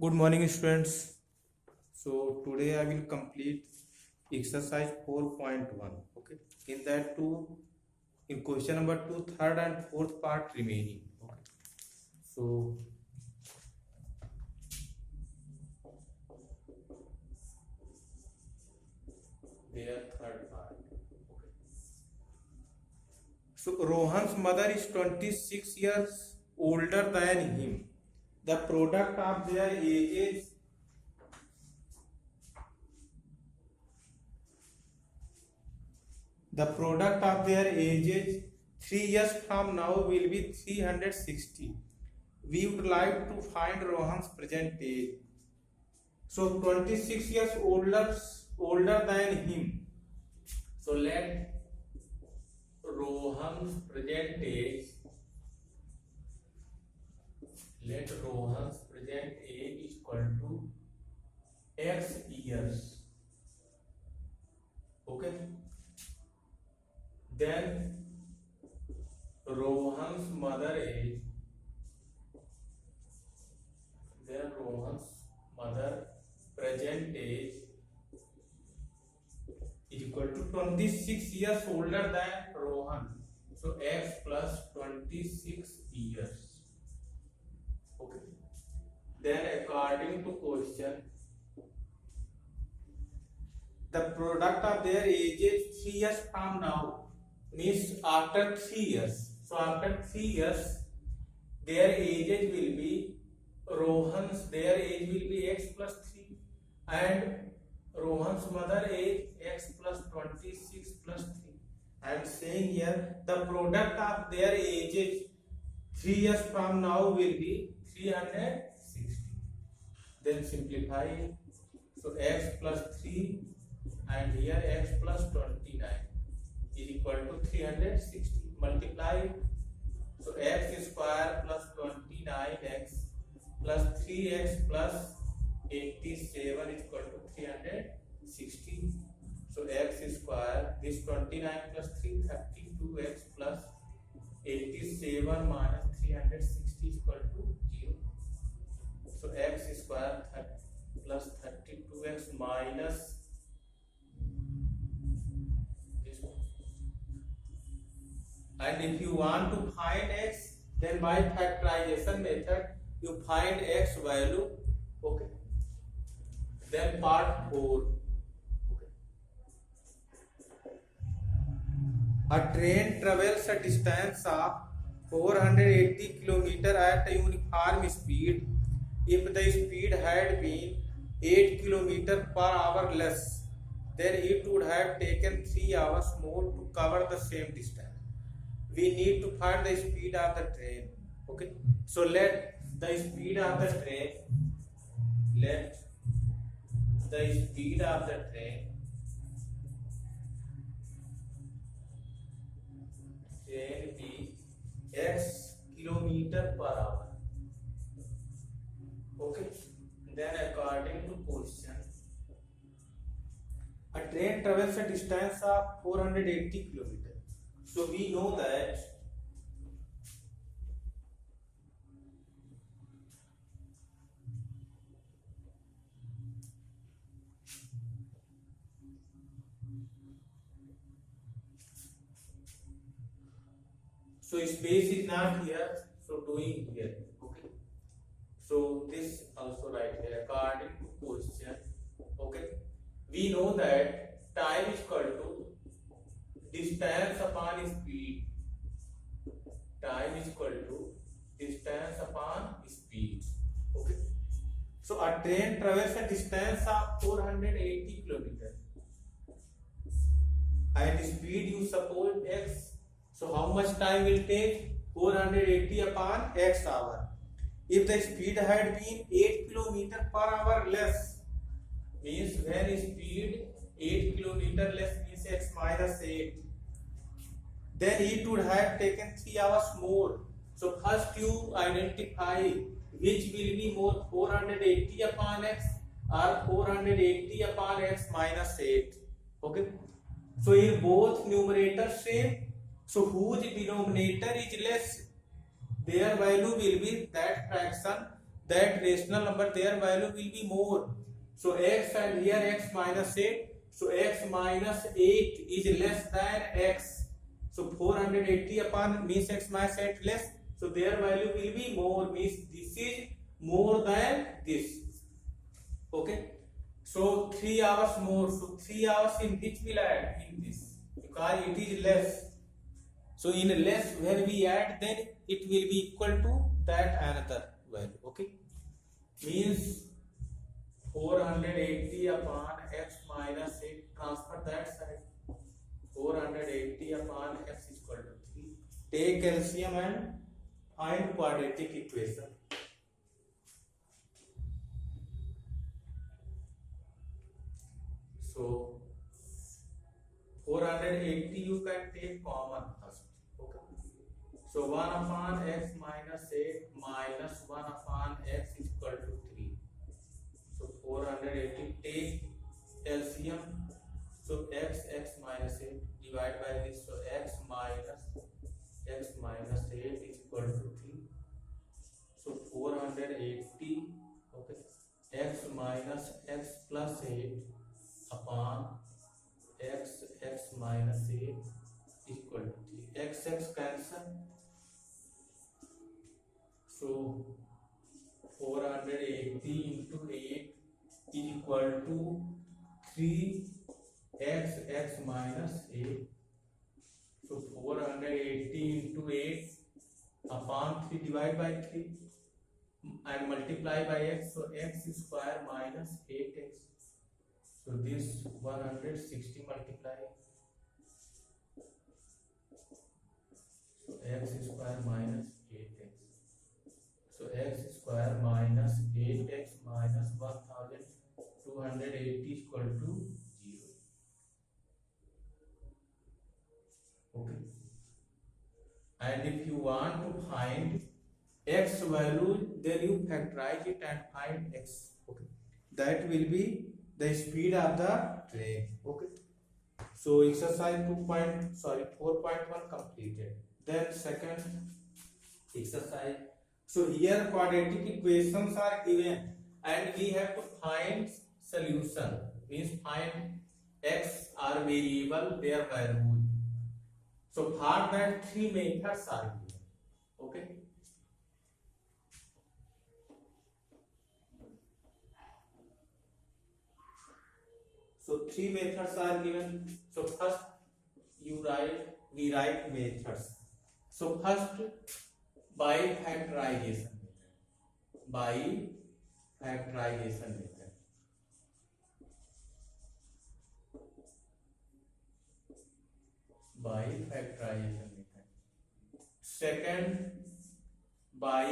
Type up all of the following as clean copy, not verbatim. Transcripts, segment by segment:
Good morning, students. So today I will complete exercise 4.1. Okay. In that in question number 2, third and fourth part remaining. Okay. So their third part. Okay. So Rohan's mother is 26 years older than him. The product of their ages The product of their ages 3 years from now will be 360. We would like to find Rohan's present age. So 26 years older than him. So let Rohan's present age is equal to x years. Okay. Then Rohan's mother present age is equal to 26 years older than Rohan. So x plus 26 years. Okay. Then according to question, the product of their ages 3 years from now means after 3 years. So after 3 years, their ages will be their age will be x plus 3 and Rohan's mother age x plus 26 plus 3. I am saying here the product of their ages 3 years from now will be 360. Then simplify it. So x plus 3 and here x plus 29 is equal to 360. Multiply it. So x square plus 29x plus 3x plus 87 is equal to 360. So x square, this 29 plus 3, 32x plus 87 minus 360 is equal to 0. So x square plus 32x minus this one. And if you want to find x, then by factorization method you find x value. Okay. Then part 4. Okay. A train travels a distance of 480 km at a uniform speed. If the speed had been 8 km per hour less, then it would have taken 3 hours more to cover the same distance. We need to find the speed of the train. Okay. So let the speed of the train be x kilometer per hour. Okay. Then according to question, a train travels a distance of 480 km. So we know that space is not here, so doing here. Okay. So this also right here according to question. Okay. We know that time is equal to distance upon speed. Time is equal to distance upon speed. Okay. So a train travels a distance of 480 km and speed you suppose x. So how much time will take? 480 upon x hour. If the speed had been 8 km per hour less, means when speed 8 km less means x minus 8, then it would have taken 3 hours more. So first you identify which will be more, 480 upon x or 480 upon x minus 8. Okay. So in both numerators same. So whose denominator is less, their value will be that fraction that rational number, their value will be more. So x, and here x minus 8. So x minus 8 is less than x. So 480 upon means x minus 8 less. So their value will be more, means this is more than this. Okay. So 3 hours more. So 3 hours in which will add? In this. Because it is less. So in less, when we add, then it will be equal to that another value. Okay. Means 480 upon x minus 8, transfer that side. 480 upon x is equal to 3. Take LCM and find quadratic equation. So 480 you can take common first. Okay. So 1 upon x minus 8 minus 1 upon x is equal to 3. So 480 take LCM. So x minus 8 divide by this. So x minus 8 is equal to 3. So 480, okay, x minus x plus 8 upon x minus 8 is equal to 3. X cancel. So 480 into 8 is equal to 3 x minus 8. So 480 into 8 upon 3 divide by 3 and multiply by x. So x square minus 8x. So this 160 multiply. So x square minus 8x. So x square minus 8x minus 1280 is equal to 0. Okay. And if you want to find x value, then you factorize it and find x. Okay. That will be the speed of the train. Okay. So exercise 4.1 completed. Then second exercise. So here quadratic equations are given and we have to find solution. Means find x are variable, their value. So for that 3 methods are given. Okay. So 3 methods are given. So first we write methods. So first by factorization method. By factorization method. By factorization method. Second, by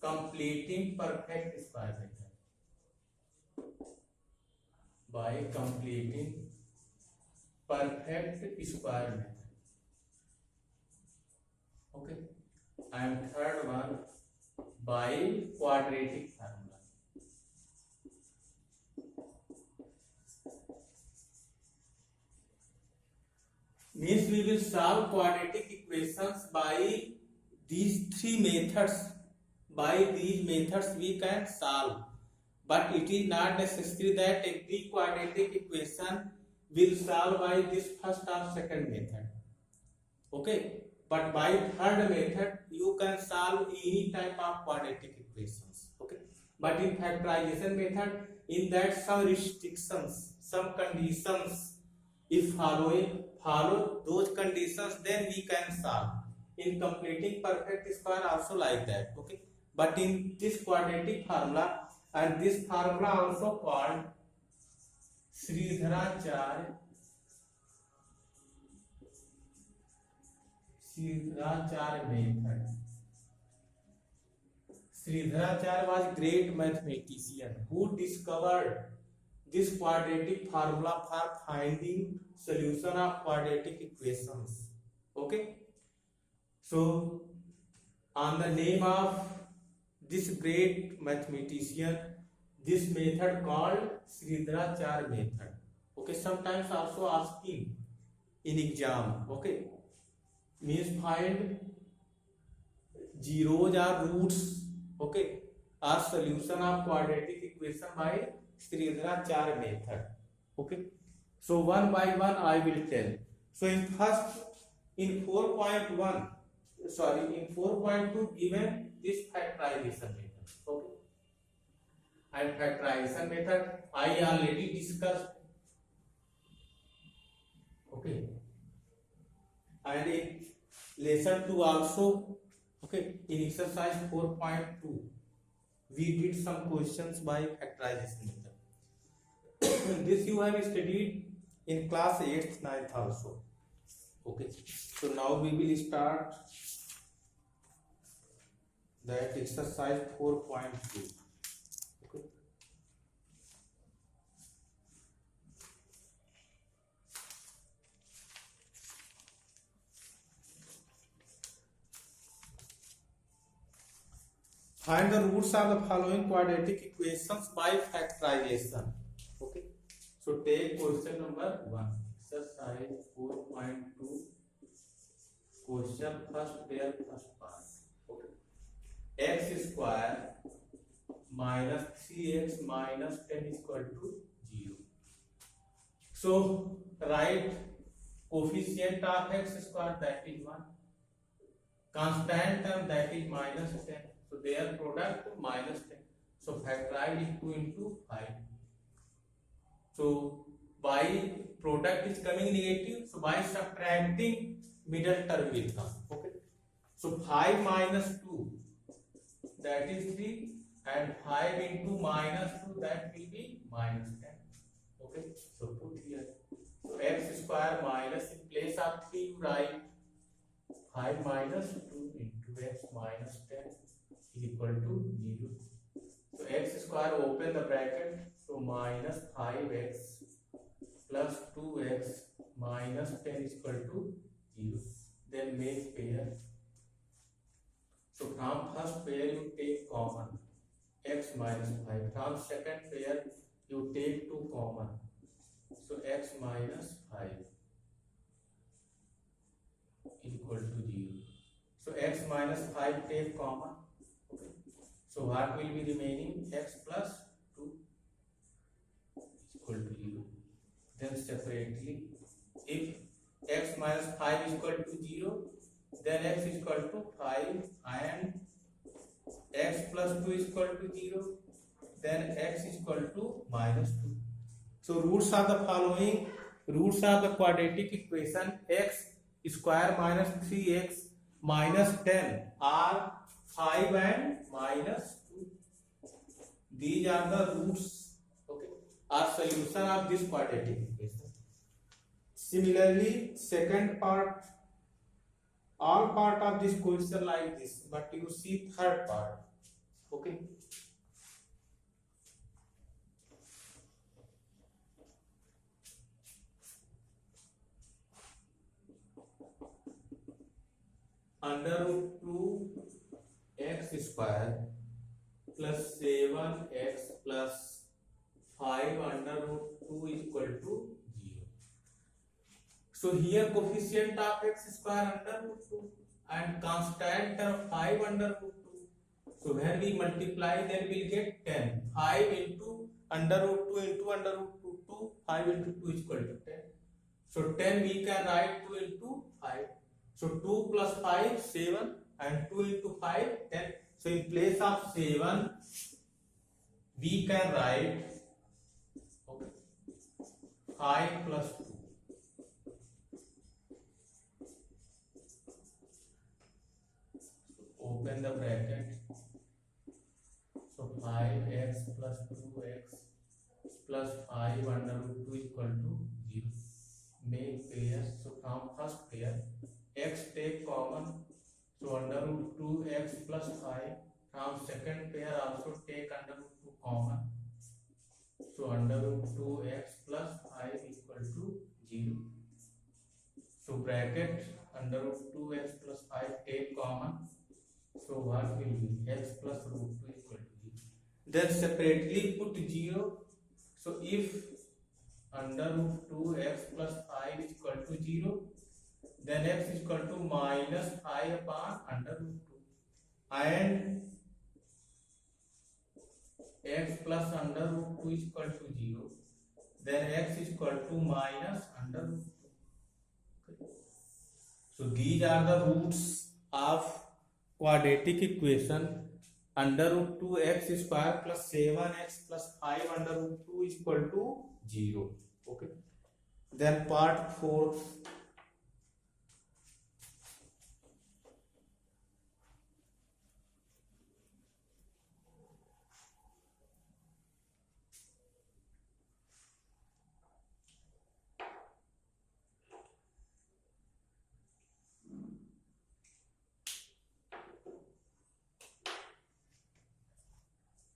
completing perfect square method. By completing perfect square method. Okay. And third one, by quadratic formula. Means we will solve quadratic equations by these 3 methods. By these methods we can solve, but it is not necessary that every quadratic equation will solve by this first or second method. Okay. But by third method you can solve any type of quadratic equations. Okay. But in factorization method, in that some restrictions, some conditions, if follow those conditions, then we can solve. In completing perfect square also like that. Okay. But in this quadratic formula, and this formula also called Sridharacharya method. Sridharacharya was great mathematician who discovered this quadratic formula for finding solution of quadratic equations. Okay. So on the name of this great mathematician, this method called Sridharacharya method. Okay. Sometimes also asking in exam. Okay. Means find zeros or roots Okay, a solution of quadratic equation by Sridharacharya method. Okay, so one by one I will tell. So in 4.1, sorry, in 4.2 given this factorization method. Okay, and factorization method I already discussed. Okay, and in lesson 2 also. Okay, in exercise 4.2 we did some questions by factorization method. This you have studied in class 8th 9th also. Okay, so now we will start that exercise 4.2. Okay, find the roots of the following quadratic equations by factorization. Okay, so take question number 1, exercise 4.2, question first pair first part. Okay, x square minus 3x minus 10 is equal to 0. So write coefficient of x square, that is 1, constant term, that is minus 10. So their product minus 10. So factorize is 2 into 5. So by product is coming negative. So by subtracting, middle term will come. Okay. So 5 minus 2, that is 3, and 5 into minus 2, that will be minus 10. Okay. So put here. So x square minus, in place of 3 you write 5 minus 2 into x minus 10 is equal to 0. So x square, open the bracket. So minus 5x plus 2x minus 10 is equal to 0. Then make pair. So from first pair you take common, x minus 5. From second pair you take 2 common. So x minus 5 is equal to 0. So x minus 5 take common. Okay. So what will be remaining? X plus 2 is equal to 0. Then separately, if x minus 5 is equal to 0, then x is equal to 5 and x plus 2 is equal to 0, then x is equal to minus 2. So roots are the following. Roots of the quadratic equation x square minus 3x minus 10 are 5 and minus 2. These are the roots. Okay, are solution of this quadratic equation. Similarly, second part, all part of this question like this, but you see third part. Okay, under root 2 x square plus 7x plus 5 under root 2 is equal to 0. So here coefficient of x square under root 2 and constant term 5 under root 2. So when we multiply, then we will get 10. 5 into under root 2 into under root 2, 2. 5 into 2 is equal to 10. So 10 we can write 2 into 5. So 2 plus 5, 7, and 2 into 5, 10. So in place of 7, we can write, okay, 5 plus 2. Open the bracket. So 5x plus 2x plus 5 under root 2 is equal to 0. Make pairs. So from first pair, x take common. So under root 2x plus 5. From second pair also take under root 2 common. So under root 2x plus 5 is equal to 0. So bracket under root 2x plus 5 take common. So what will be? X plus root 2 is equal to 0. Then separately put 0. So if under root 2x plus 5 is equal to 0, then x is equal to minus 5 upon under root 2. And x plus under root 2 is equal to 0, then x is equal to minus under root 2. Okay. So these are the roots of quadratic equation. Under root 2x square plus 7x plus 5 under root 2 is equal to 0. Okay. Then part 4.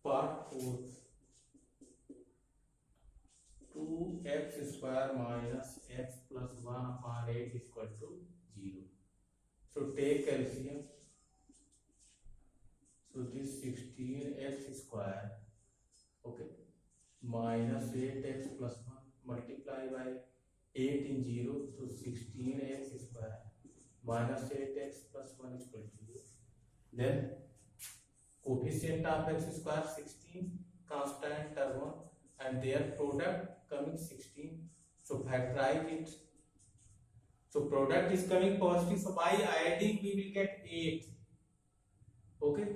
Part 4. 2x square minus x plus 1 upon 8 is equal to 0. So take LCM. So this 16x square, okay, minus 8x plus 1 multiply by 8 in 0, so 16x square minus 8x plus 1 is equal to 0. Then coefficient of x square 16, constant term 1, and their product coming 16. So factorize it. So product is coming positive. So by adding we will get 8. Okay.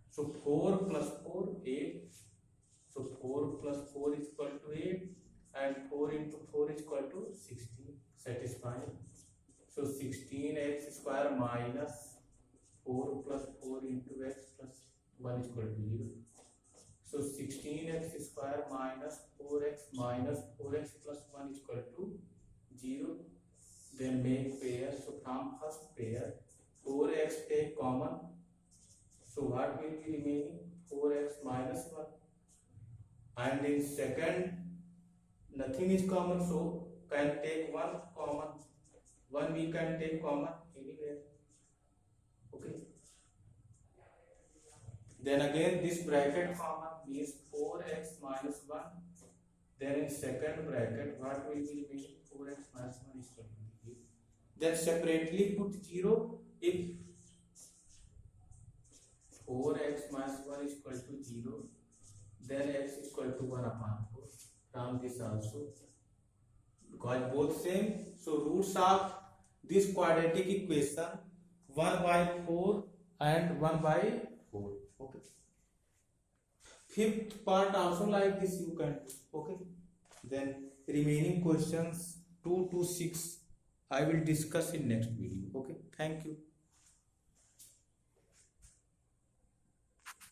So 4 plus 4, 8. So 4 plus 4 is equal to 8, and 4 into 4 is equal to 16. Satisfying. So 16x square minus 4 plus 4 into x plus 1 is equal to 0. So 16x square minus 4x plus 1 is equal to 0. Then make pair. So from first pair, 4x take common. So what will be remaining? 4x minus 1. And in second, nothing is common, so can take 1 common. 1 we can take common anywhere. Okay. Then again this bracket common means 4x minus 1. Then in second bracket, what will be remaining? 4x minus 1 is equal to 0. Then separately put 0 if 4x minus 1 is equal to 0, then x is equal to 1 upon 4. From this also, because both same, so roots of this quadratic equation 1 by 4 and 1 by 4. Okay. Fifth part also like this you can do. Okay. Then remaining questions 2 to 6 I will discuss in next video. Okay. Thank you.